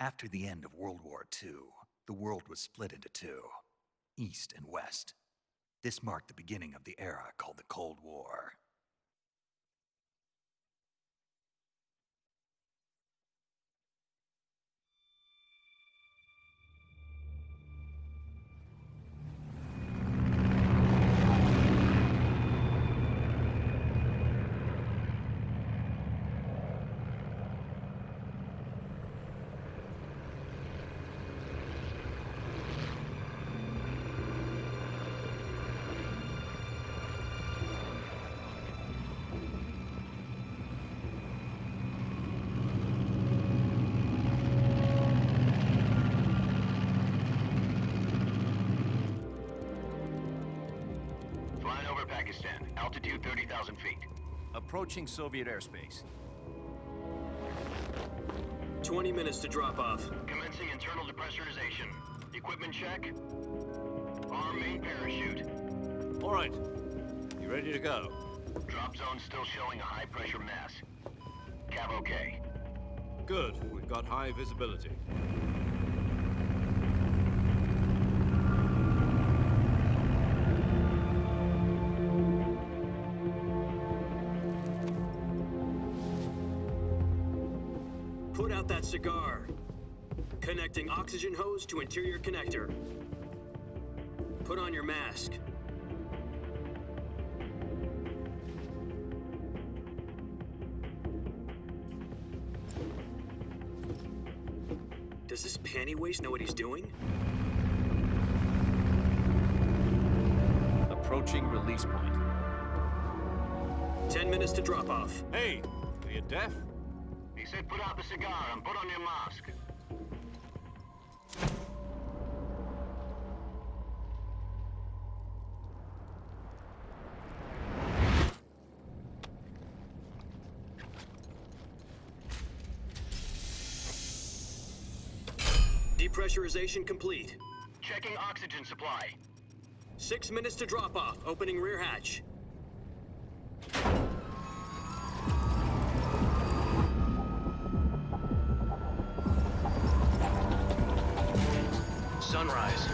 After the end of World War II, the world was split into two, East and West. This marked the beginning of the era called the Cold War. Pakistan, altitude 30,000 feet. Approaching Soviet airspace. 20 minutes to drop off. Commencing internal depressurization. Equipment check. Arm main parachute. All right. You ready to go? Drop zone still showing a high pressure mass. Cav okay. Good. We've got high visibility. Put out that cigar. Connecting oxygen hose to interior connector. Put on your mask. Does this panty waste know what he's doing? Approaching release point. 10 minutes to drop off. Hey, are you deaf? He said put out the cigar and put on your mask. Depressurization complete. Checking oxygen supply. 6 minutes to drop off. Opening rear hatch. Sunrise.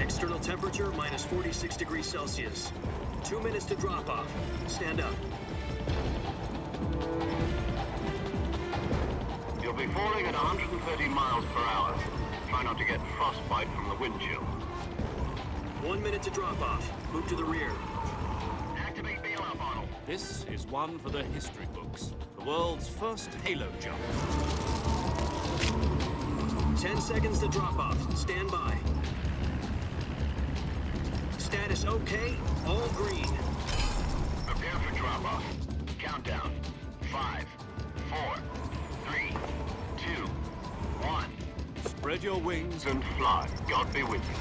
External temperature minus 46 degrees Celsius. 2 minutes to drop off. Stand up. You'll be falling at 130 miles per hour. Try not to get frostbite from the wind chill. 1 minute to drop off. Move to the rear. Activate bailout model. This is one for the history books. The world's first halo jump. 10 seconds to drop off. Stand by. Status okay. All green. Prepare for drop-off. Countdown. 5, 4, 3, 2, 1. Spread your wings And fly. God be with you.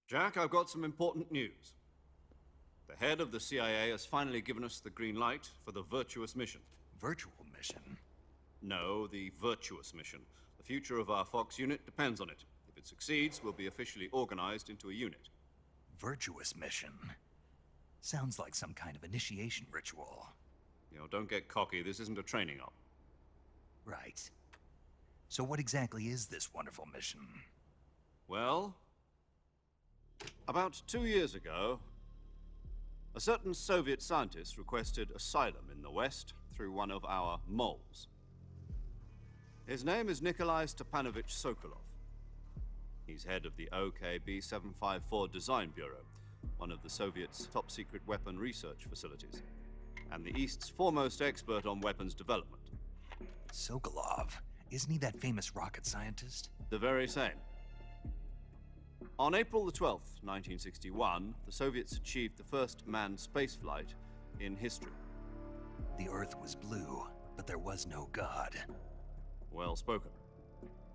Jack, I've got some important news. The head of the CIA has finally given us the green light for the virtuous mission. Virtual mission? No, the virtuous mission. The future of our Fox unit depends on it. If it succeeds, we'll be officially organized into a unit. Virtuous mission? Sounds like some kind of initiation ritual. You know, don't get cocky. This isn't a training op. Right. So what exactly is this wonderful mission? Well, about 2 years ago, a certain Soviet scientist requested asylum in the West through one of our moles. His name is Nikolai Stepanovich Sokolov. He's head of the OKB-754 Design Bureau, one of the Soviets' top-secret weapon research facilities, and the East's foremost expert on weapons development. Sokolov? Isn't he that famous rocket scientist? The very same. On April the 12th, 1961, the Soviets achieved the first manned spaceflight in history. The Earth was blue, but there was no God. Well spoken.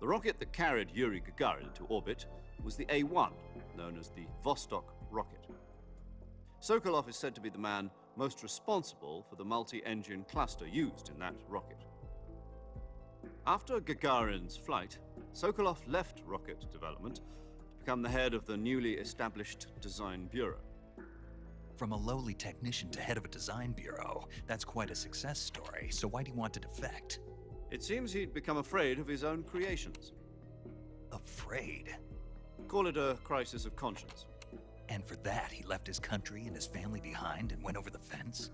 The rocket that carried Yuri Gagarin into orbit was the A1, known as the Vostok rocket. Sokolov is said to be the man most responsible for the multi-engine cluster used in that rocket. After Gagarin's flight, Sokolov left rocket development to become the head of the newly established Design Bureau. From a lowly technician to head of a design bureau, that's quite a success story, so why do you want to defect? It seems he'd become afraid of his own creations. Afraid? Call it a crisis of conscience. And for that, he left his country and his family behind and went over the fence?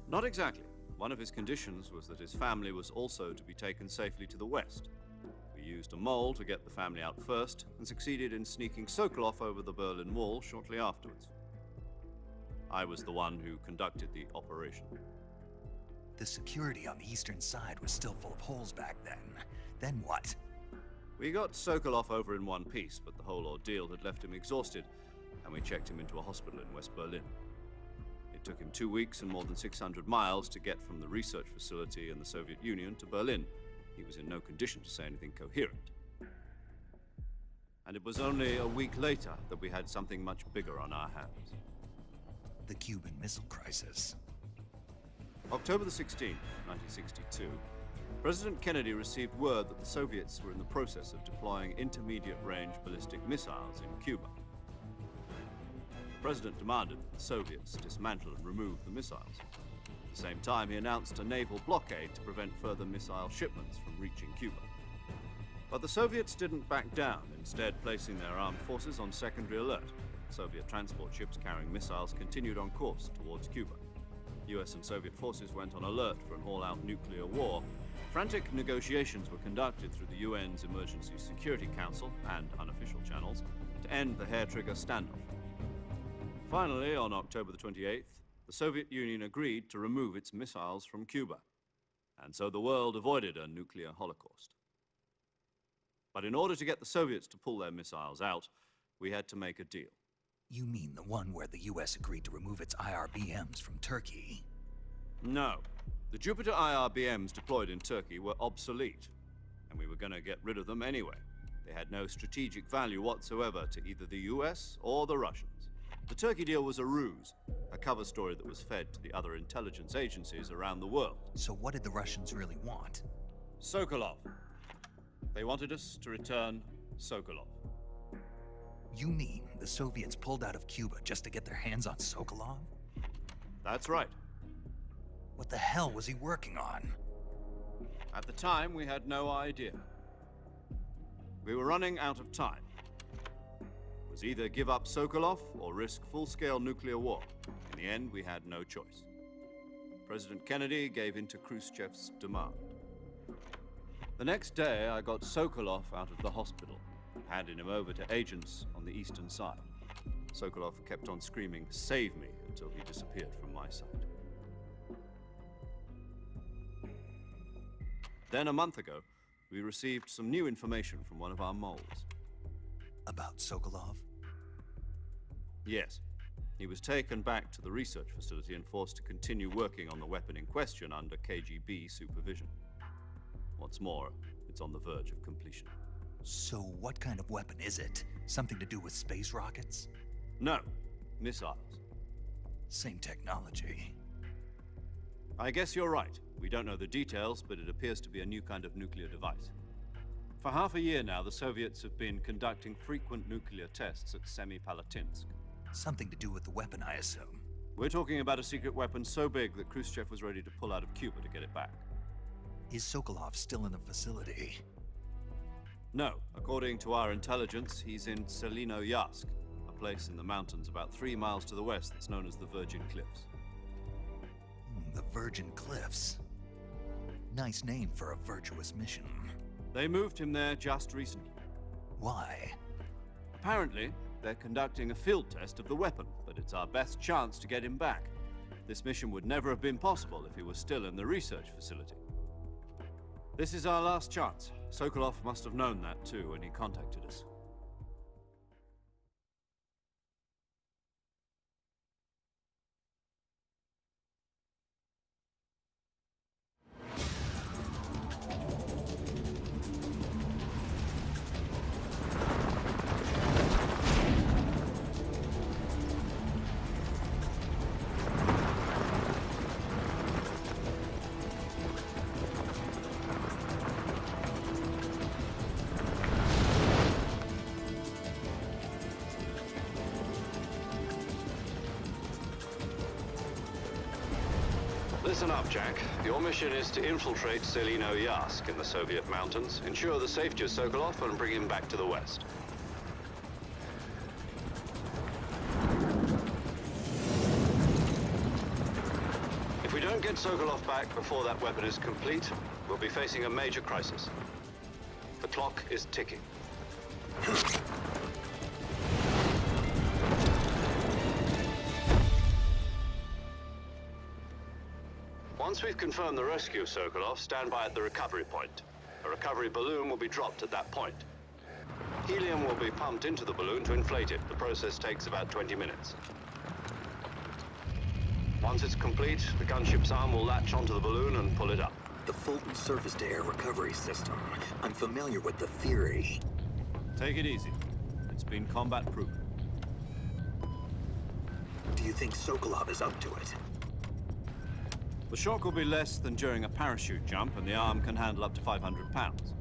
Not exactly. One of his conditions was that his family was also to be taken safely to the west. We used a mole to get the family out first and succeeded in sneaking Sokolov over the Berlin Wall shortly afterwards. I was the one who conducted the operation. The security on the eastern side was still full of holes back then. Then what? We got Sokolov over in one piece, but the whole ordeal had left him exhausted, and we checked him into a hospital in West Berlin. It took him 2 weeks and more than 600 miles to get from the research facility in the Soviet Union to Berlin. He was in no condition to say anything coherent. And it was only a week later that we had something much bigger on our hands. The Cuban Missile Crisis. October the 16th, 1962, President Kennedy received word that the Soviets were in the process of deploying intermediate-range ballistic missiles in Cuba. The President demanded that the Soviets dismantle and remove the missiles. At the same time, he announced a naval blockade to prevent further missile shipments from reaching Cuba. But the Soviets didn't back down, instead placing their armed forces on secondary alert. Soviet transport ships carrying missiles continued on course towards Cuba. US and Soviet forces went on alert for an all-out nuclear war. Frantic negotiations were conducted through the UN's Emergency Security Council and unofficial channels to end the hair-trigger standoff. Finally, on October the 28th, the Soviet Union agreed to remove its missiles from Cuba. And so the world avoided a nuclear holocaust. But in order to get the Soviets to pull their missiles out, we had to make a deal. You mean the one where the US agreed to remove its IRBMs from Turkey? No. The Jupiter IRBMs deployed in Turkey were obsolete, and we were going to get rid of them anyway. They had no strategic value whatsoever to either the US or the Russians. The Turkey deal was a ruse, a cover story that was fed to the other intelligence agencies around the world. So what did the Russians really want? Sokolov. They wanted us to return Sokolov. You mean the Soviets pulled out of Cuba just to get their hands on Sokolov? That's right. What the hell was he working on? At the time, we had no idea. We were running out of time. It was either give up Sokolov or risk full-scale nuclear war. In the end, we had no choice. President Kennedy gave in to Khrushchev's demand. The next day, I got Sokolov out of the hospital, handing him over to agents on the eastern side. Sokolov kept on screaming, "Save me," until he disappeared from my sight. Then a month ago, we received some new information from one of our moles. About Sokolov? Yes. He was taken back to the research facility and forced to continue working on the weapon in question under KGB supervision. What's more, it's on the verge of completion. So what kind of weapon is it? Something to do with space rockets? No, missiles. Same technology. I guess you're right. We don't know the details, but it appears to be a new kind of nuclear device. For half a year now, the Soviets have been conducting frequent nuclear tests at Semipalatinsk. Something to do with the weapon, I assume. We're talking about a secret weapon so big that Khrushchev was ready to pull out of Cuba to get it back. Is Sokolov still in the facility? No, according to our intelligence, he's in Selino-Yarsk, a place in the mountains about 3 miles to the west that's known as the Virgin Cliffs. The Virgin Cliffs. Nice name for a virtuous mission. They moved him there just recently. Why? Apparently, they're conducting a field test of the weapon, but it's our best chance to get him back. This mission would never have been possible if he was still in the research facility. This is our last chance. Sokolov must have known that too when he contacted us. Listen up, Jack. Your mission is to infiltrate Selino Yask in the Soviet mountains, ensure the safety of Sokolov, and bring him back to the West. If we don't get Sokolov back before that weapon is complete, we'll be facing a major crisis. The clock is ticking. Once we've confirmed the rescue of Sokolov, stand by at the recovery point. A recovery balloon will be dropped at that point. Helium will be pumped into the balloon to inflate it. The process takes about 20 minutes. Once it's complete, the gunship's arm will latch onto the balloon and pull it up. The Fulton surface-to-air recovery system. I'm familiar with the theory. Take it easy. It's been combat-proven. Do you think Sokolov is up to it? The shock will be less than during a parachute jump, and the arm can handle up to 500 pounds.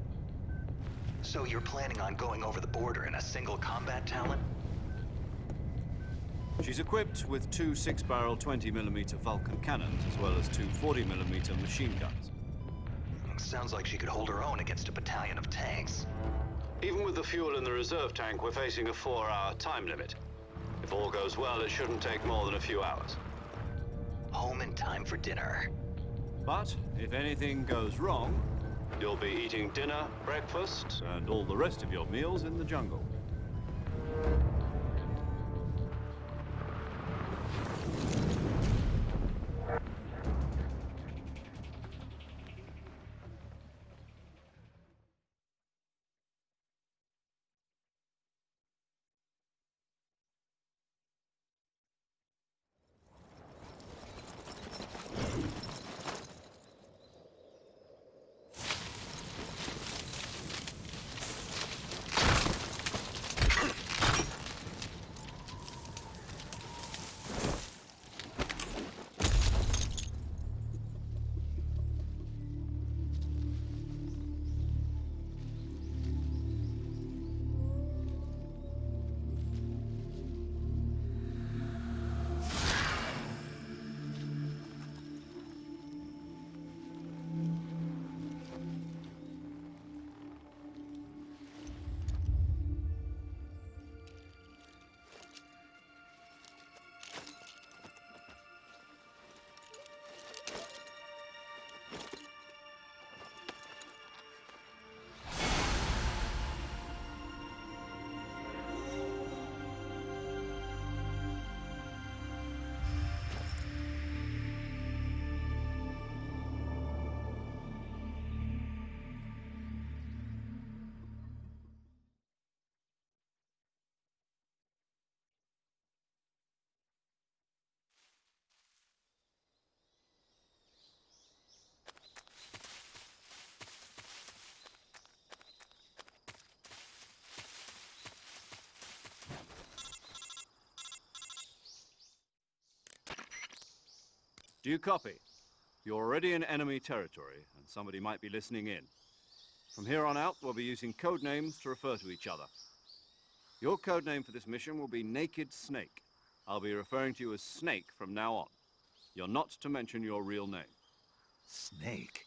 So you're planning on going over the border in a single combat talent? She's equipped with two 6-barrel 20mm Vulcan cannons, as well as two 40mm machine guns. Sounds like she could hold her own against a battalion of tanks. Even with the fuel in the reserve tank, we're facing a 4-hour time limit. If all goes well, it shouldn't take more than a few hours. Home in time for dinner. But if anything goes wrong, you'll be eating dinner, breakfast, and all the rest of your meals in the jungle. Do you copy? You're already in enemy territory, and somebody might be listening in. From here on out, we'll be using code names to refer to each other. Your code name for this mission will be Naked Snake. I'll be referring to you as Snake from now on. You're not to mention your real name. Snake?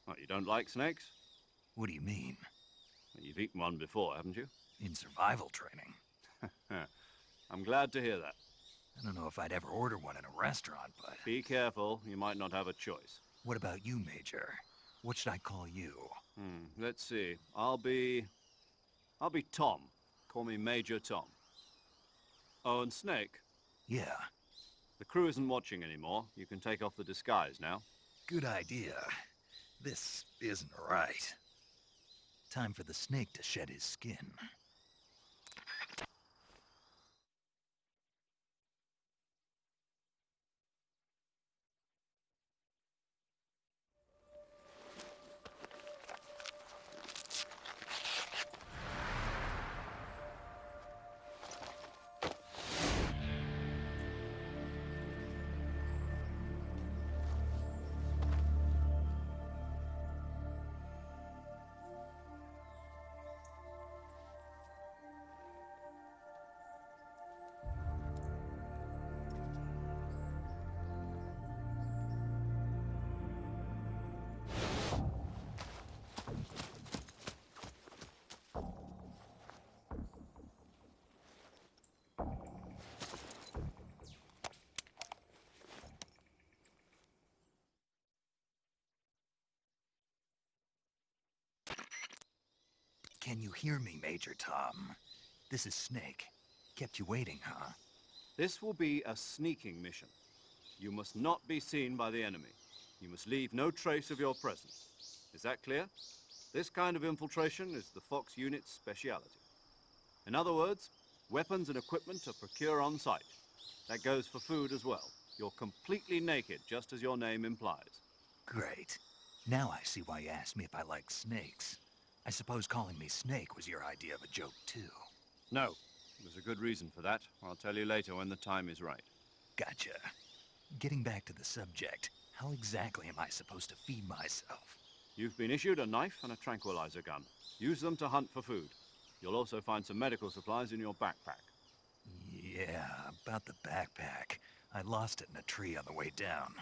What, you don't like snakes? What do you mean? Well, you've eaten one before, haven't you? In survival training. I'm glad to hear that. I don't know if I'd ever order one in a restaurant, but... Be careful, you might not have a choice. What about you, Major? What should I call you? Let's see. I'll be Tom. Call me Major Tom. Oh, and Snake? Yeah, The crew isn't watching anymore. You can take off the disguise now. good idea. This isn't right. Time for the snake to shed his skin. Can you hear me, Major Tom? This is Snake. Kept you waiting, huh? This will be a sneaking mission. You must not be seen by the enemy. You must leave no trace of your presence. Is that clear? This kind of infiltration is the Fox unit's speciality. In other words, weapons and equipment are procured on site. That goes for food as well. You're completely naked, just as your name implies. Great. Now I see why you asked me if I like snakes. I suppose calling me Snake was your idea of a joke, too. No, there's a good reason for that. I'll tell you later when the time is right. Gotcha. Getting back to the subject, how exactly am I supposed to feed myself? You've been issued a knife and a tranquilizer gun. Use them to hunt for food. You'll also find some medical supplies in your backpack. Yeah, about the backpack. I lost it in a tree on the way down.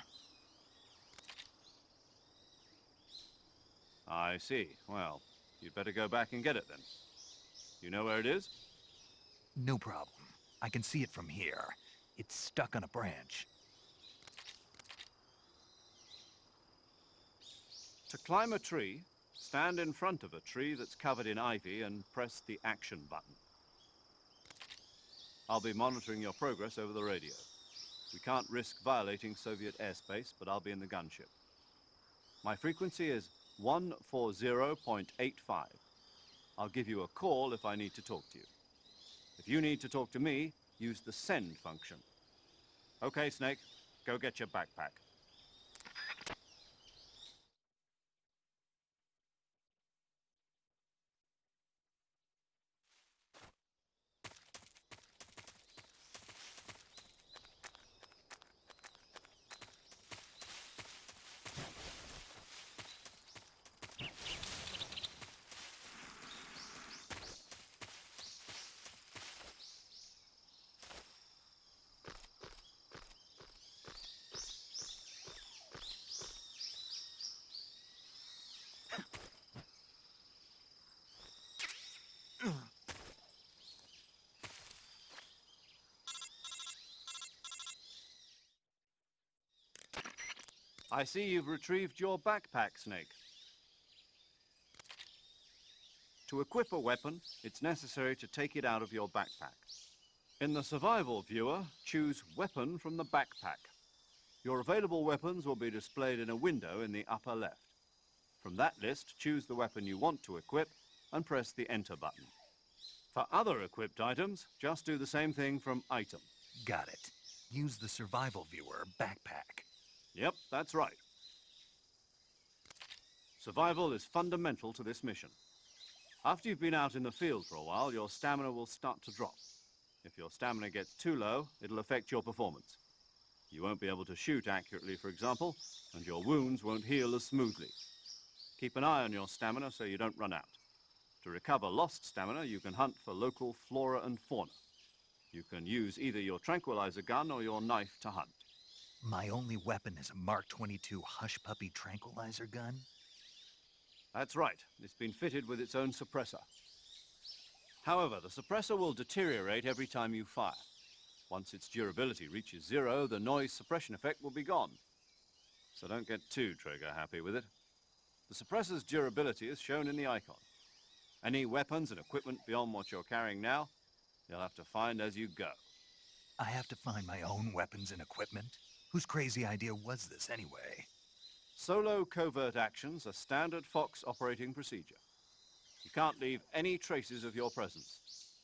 I see. Well, you'd better go back and get it then. You know where it is? No problem. I can see it from here. It's stuck on a branch. To climb a tree, stand in front of a tree that's covered in ivy and press the action button. I'll be monitoring your progress over the radio. We can't risk violating Soviet airspace, but I'll be in the gunship. My frequency is 140.85. I'll give you a call if I need to talk to you. If you need to talk to me, use the send function. Okay, Snake, go get your backpack. I see you've retrieved your backpack, Snake. To equip a weapon, it's necessary to take it out of your backpack. In the survival viewer, choose Weapon from the backpack. Your available weapons will be displayed in a window in the upper left. From that list, choose the weapon you want to equip and press the Enter button. For other equipped items, just do the same thing from Item. Got it. Use the survival viewer backpack. Yep, that's right. Survival is fundamental to this mission. After you've been out in the field for a while, your stamina will start to drop. If your stamina gets too low, it'll affect your performance. You won't be able to shoot accurately, for example, and your wounds won't heal as smoothly. Keep an eye on your stamina so you don't run out. To recover lost stamina, you can hunt for local flora and fauna. You can use either your tranquilizer gun or your knife to hunt. My only weapon is a Mark 22 Hush Puppy tranquilizer gun? That's right. It's been fitted with its own suppressor. However, the suppressor will deteriorate every time you fire. Once its durability reaches 0, the noise suppression effect will be gone. So don't get too trigger happy with it. The suppressor's durability is shown in the icon. Any weapons and equipment beyond what you're carrying now, you'll have to find as you go. I have to find my own weapons and equipment? Whose crazy idea was this, anyway? Solo covert actions are standard Fox operating procedure. You can't leave any traces of your presence.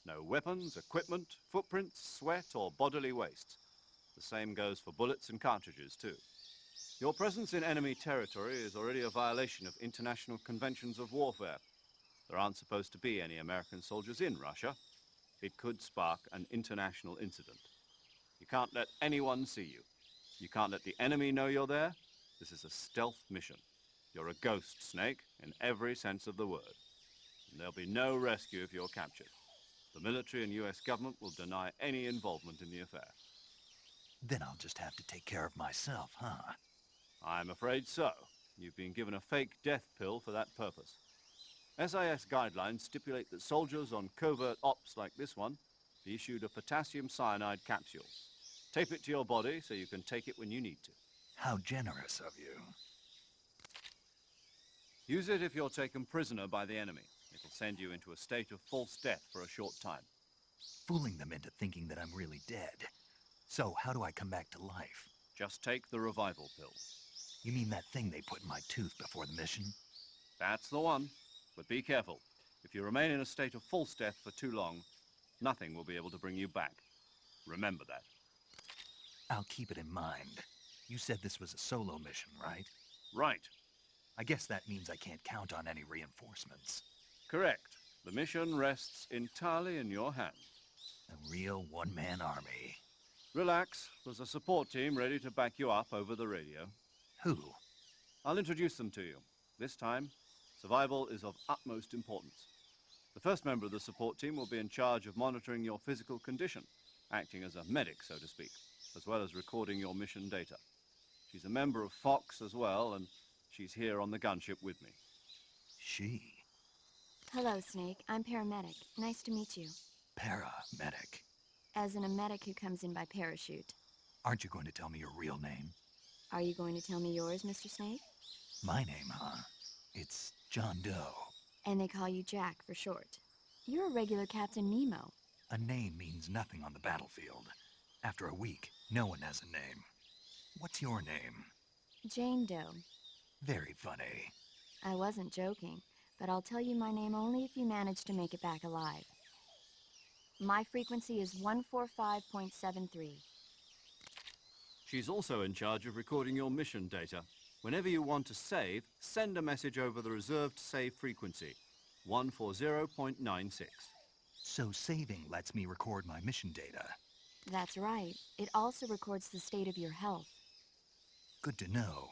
No weapons, equipment, footprints, sweat, or bodily waste. The same goes for bullets and cartridges, too. Your presence in enemy territory is already a violation of international conventions of warfare. There aren't supposed to be any American soldiers in Russia. It could spark an international incident. You can't let anyone see you. You can't let the enemy know you're there. This is a stealth mission. You're a ghost, Snake, in every sense of the word. And there'll be no rescue if you're captured. The military and US government will deny any involvement in the affair. Then I'll just have to take care of myself, huh? I'm afraid so. You've been given a fake death pill for that purpose. SIS guidelines stipulate that soldiers on covert ops like this one be issued a potassium cyanide capsule. Tape it to your body so you can take it when you need to. How generous of you. Use it if you're taken prisoner by the enemy. It'll send you into a state of false death for a short time. Fooling them into thinking that I'm really dead. So, how do I come back to life? Just take the revival pill. You mean that thing they put in my tooth before the mission? That's the one. But be careful. If you remain in a state of false death for too long, nothing will be able to bring you back. Remember that. I'll keep it in mind. You said this was a solo mission, right? Right. I guess that means I can't count on any reinforcements. Correct. The mission rests entirely in your hands. A real one-man army. Relax. There's a support team ready to back you up over the radio. Who? I'll introduce them to you. This time, survival is of utmost importance. The first member of the support team will be in charge of monitoring your physical condition, acting as a medic, so to speak, as well as recording your mission data. She's a member of Fox as well, and she's here on the gunship with me. She? Hello, Snake. I'm paramedic. Nice to meet you. Paramedic. As in a medic who comes in by parachute. Aren't you going to tell me your real name? Are you going to tell me yours, Mr. Snake? My name, huh? It's John Doe. And they call you Jack for short. You're a regular Captain Nemo. A name means nothing on the battlefield. After a week, no one has a name. What's your name? Jane Doe. Very funny. I wasn't joking, but I'll tell you my name only if you manage to make it back alive. My frequency is 145.73. She's also in charge of recording your mission data. Whenever you want to save, send a message over the reserved save frequency, 140.96. So saving lets me record my mission data. That's right. It also records the state of your health. Good to know.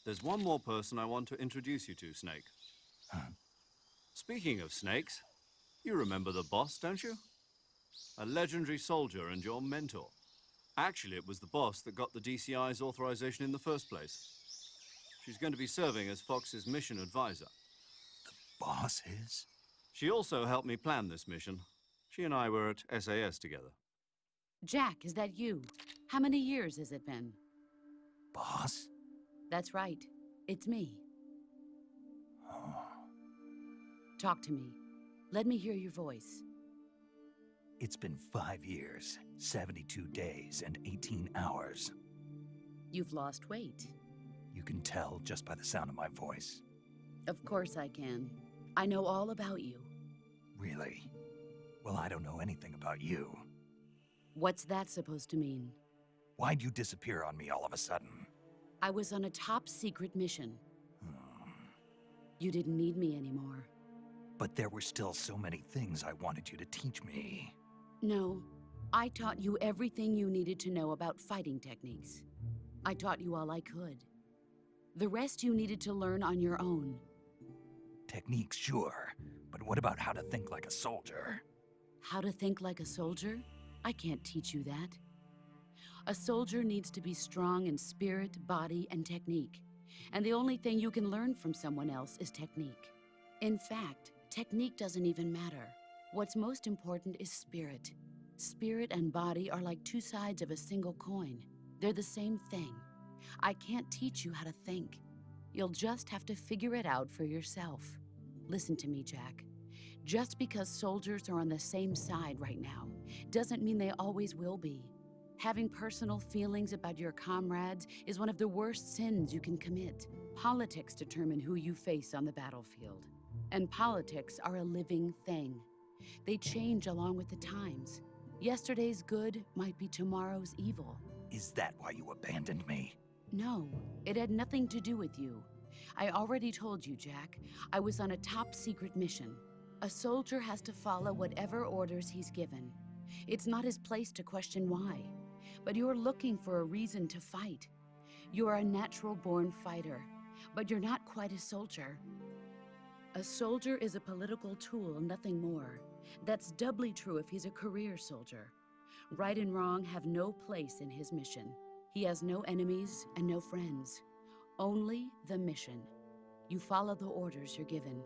There's one more person I want to introduce you to, Snake. Huh? Speaking of snakes, you remember the boss, don't you? A legendary soldier and your mentor. Actually, it was the boss that got the DCI's authorization in the first place. She's going to be serving as Fox's mission advisor. Boss is? She also helped me plan this mission. She and I were at SAS together. Jack, is that you? How many years has it been? Boss? That's right. It's me. Oh. Talk to me. Let me hear your voice. It's been 5 years, 72 days, and 18 hours. You've lost weight. You can tell just by the sound of my voice. Of course I can. I know all about you. Really? Well, I don't know anything about you. What's that supposed to mean? Why'd you disappear on me all of a sudden? I was on a top-secret mission. Hmm. You didn't need me anymore. But there were still so many things I wanted you to teach me. No, I taught you everything you needed to know about fighting techniques. I taught you all I could. The rest you needed to learn on your own. Techniques, sure. But what about how to think like a soldier? How to think like a soldier? I can't teach you that. A soldier needs to be strong in spirit, body, and technique. And the only thing you can learn from someone else is technique. In fact, technique doesn't even matter. What's most important is spirit. Spirit and body are like two sides of a single coin. They're the same thing. I can't teach you how to think. You'll just have to figure it out for yourself. Listen to me, Jack. Just because soldiers are on the same side right now doesn't mean they always will be. Having personal feelings about your comrades is one of the worst sins you can commit. Politics determine who you face on the battlefield. And politics are a living thing. They change along with the times. Yesterday's good might be tomorrow's evil. Is that why you abandoned me? No, it had nothing to do with you. I already told you, Jack. I was on a top-secret mission. A soldier has to follow whatever orders he's given. It's not his place to question why. But you're looking for a reason to fight. You're a natural-born fighter, but you're not quite a soldier. A soldier is a political tool, nothing more. That's doubly true if he's a career soldier. Right and wrong have no place in his mission. He has no enemies and no friends. Only the mission. You follow the orders you're given.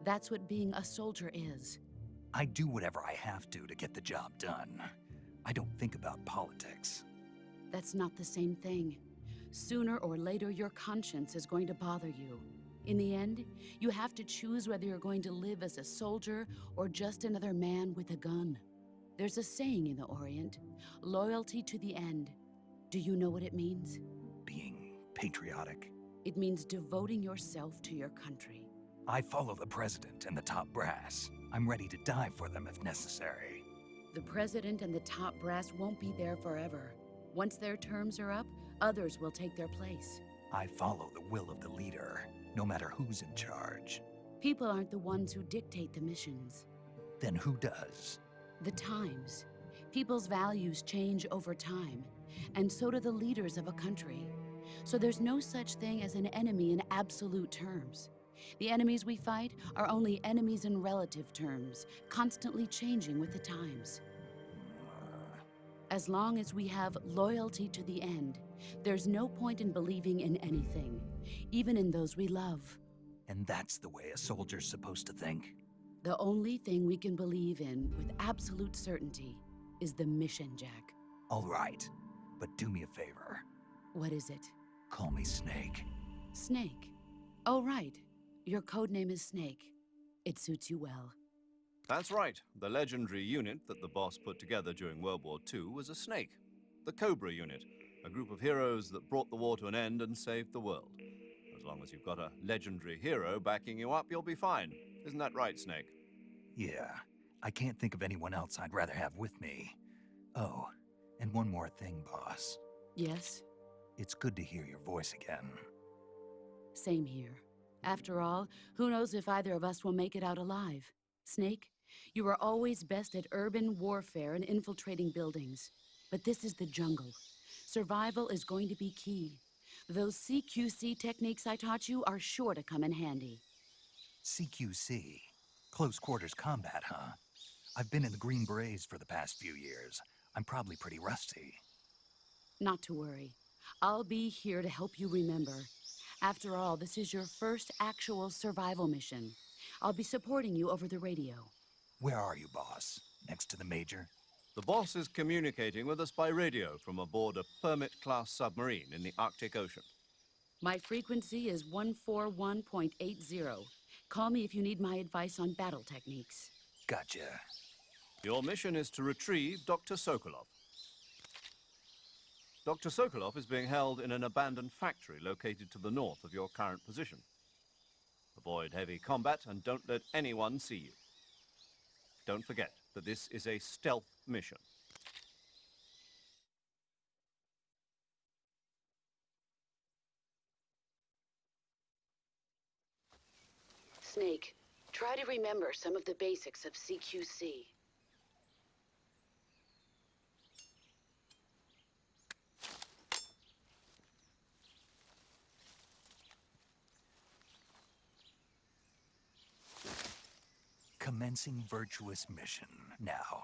That's what being a soldier is. I do whatever I have to get the job done. I don't think about politics. That's not the same thing. Sooner or later, your conscience is going to bother you. In the end, you have to choose whether you're going to live as a soldier or just another man with a gun. There's a saying in the Orient, loyalty to the end. Do you know what it means? Being patriotic. It means devoting yourself to your country. I follow the president and the top brass. I'm ready to die for them if necessary. The president and the top brass won't be there forever. Once their terms are up, others will take their place. I follow the will of the leader, no matter who's in charge. People aren't the ones who dictate the missions. Then who does? The times. People's values change over time, and so do the leaders of a country. So there's no such thing as an enemy in absolute terms. The enemies we fight are only enemies in relative terms, constantly changing with the times. As long as we have loyalty to the end, there's no point in believing in anything, even in those we love. And that's the way a soldier's supposed to think? The only thing we can believe in with absolute certainty is the mission, Jack. All right, but do me a favor. What is it? Call me Snake. Snake. Oh, right. Your code name is Snake. It suits you well. That's right. The legendary unit that the boss put together during World War II was a snake. The Cobra unit, a group of heroes that brought the war to an end and saved the world. As long as you've got a legendary hero backing you up, you'll be fine. Isn't that right, Snake? Yeah, I can't think of anyone else I'd rather have with me. Oh, and one more thing, boss. Yes? It's good to hear your voice again. Same here. After all, who knows if either of us will make it out alive? Snake, you are always best at urban warfare and infiltrating buildings. But this is the jungle. Survival is going to be key. Those CQC techniques I taught you are sure to come in handy. CQC? Close quarters combat, huh? I've been in the Green Berets for the past few years. I'm probably pretty rusty. Not to worry. I'll be here to help you remember. After all, this is your first actual survival mission. I'll be supporting you over the radio. Where are you, boss? Next to the Major? The boss is communicating with us by radio from aboard a Permit-class submarine in the Arctic Ocean. My frequency is 141.80. Call me if you need my advice on battle techniques. Gotcha. Your mission is to retrieve Dr. Sokolov. Dr. Sokolov is being held in an abandoned factory located to the north of your current position. Avoid heavy combat and don't let anyone see you. Don't forget that this is a stealth mission. Snake, try to remember some of the basics of CQC. Commencing virtuous mission now.